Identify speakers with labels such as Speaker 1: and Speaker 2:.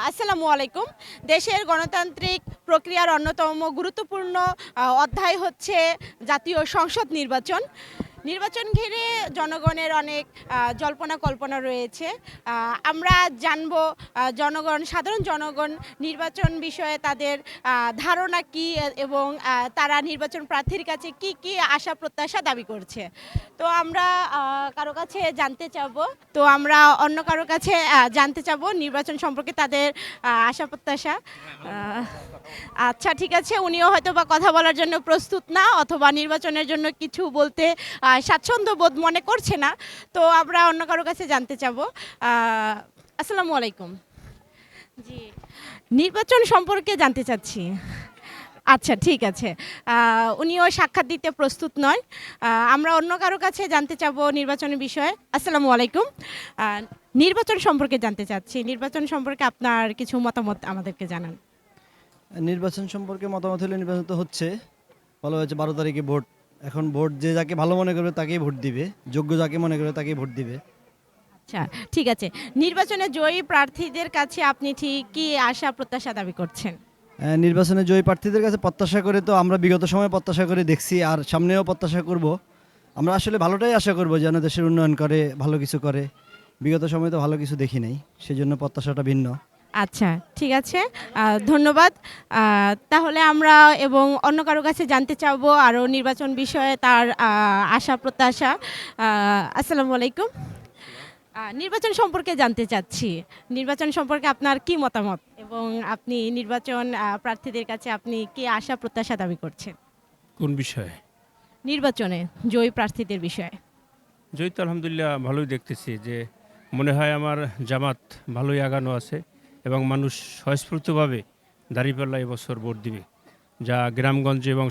Speaker 1: আসসালামু আলাইকুম। দেশের গণতান্ত্রিক প্রক্রিয়ার অন্যতম গুরুত্বপূর্ণ অধ্যায় হচ্ছে জাতীয় সংসদ নির্বাচন। নির্বাচন ঘিরে জনগণের অনেক জল্পনা কল্পনা রয়েছে। আমরা জানব সাধারণ জনগণ নির্বাচন বিষয়ে তাদের ধারণা কী এবং তারা নির্বাচন প্রার্থীর কাছে কি কি আশা প্রত্যাশা দাবি করছে। তো আমরা কারো কাছে জানতে চাবো, তো আমরা অন্য কারো কাছে জানতে চাবো নির্বাচন সম্পর্কে তাদের আশা প্রত্যাশা। আচ্ছা, ঠিক আছে, উনিও হয়তো বা কথা বলার জন্য প্রস্তুত না, অথবা নির্বাচনের জন্য কিছু বলতে স্বাচ্ছন্দ্য বোধ মনে করছে না। তো আমরা অন্য কারো কাছে জানতে চাবো। আসসালামু আলাইকুম। জি, নির্বাচন সম্পর্কে জানতে চাচ্ছি। আচ্ছা, ঠিক আছে। উনিও সাক্ষাৎ দিতে প্রস্তুত নয়। আমরা অন্য কারো কাছে জানতে চাবো নির্বাচনের বিষয়ে। আসসালামু আলাইকুম। নির্বাচন সম্পর্কে জানতে চাচ্ছি। নির্বাচন সম্পর্কে আপনার কিছু মতামত আমাদেরকে জানান।
Speaker 2: নির্বাচন সম্পর্কে মতামত হলে নির্বাচন তো হচ্ছে, বলা হয়েছে 12 তারিখে ভোট। এখন ভোট যে যাকে ভালো মনে করবে তাকেই ভোট দিবে, যোগ্য যাকে মনে করবে তাকেই ভোট দিবে।
Speaker 1: আচ্ছা, ঠিক আছে। নির্বাচনে জয়ী প্রার্থীদের কাছে আপনি ঠিক কি আশা প্রত্যাশা দাবি করছেন?
Speaker 2: নির্বাচনে জয়ী প্রার্থীদের কাছে প্রত্যাশা করে তো আমরা বিগত সময়ে প্রত্যাশা করে দেখছি, আর সামনেও প্রত্যাশা করব। আমরা আসলে ভালোটাই আশা করব, যেন দেশের উন্নয়ন করে, ভালো কিছু করে। বিগত সময়ে তো ভালো কিছু দেখি নাই, সেজন্য প্রত্যাশাটা ভিন্ন।
Speaker 1: আচ্ছা, ঠিক আছে। ধন্যবাদ। তাহলে আমরা এবং অন্য কারো কাছে জানতে চাবো আরও নির্বাচন বিষয়ে তার আশা প্রত্যাশা। আসসালামু আলাইকুম। নির্বাচন সম্পর্কে জানতে চাচ্ছি। নির্বাচন সম্পর্কে আপনার কি মতামত এবং আপনি নির্বাচন প্রার্থীদের কাছে আপনি কি আশা প্রত্যাশা দাবি করছেন?
Speaker 3: কোন বিষয়ে?
Speaker 1: নির্বাচনে জয়ী প্রার্থীদের বিষয়ে।
Speaker 3: জয়ী তো আলহামদুলিল্লাহ ভালোই দেখতেছি, যে মনে হয় আমার জামাত ভালোই আগানো আছে এবং মানুষ স্বয়স্ফূর্তভাবে দাঁড়িপাল্লা এবছর ভোট দিবে, যা গ্রামগঞ্জে এবং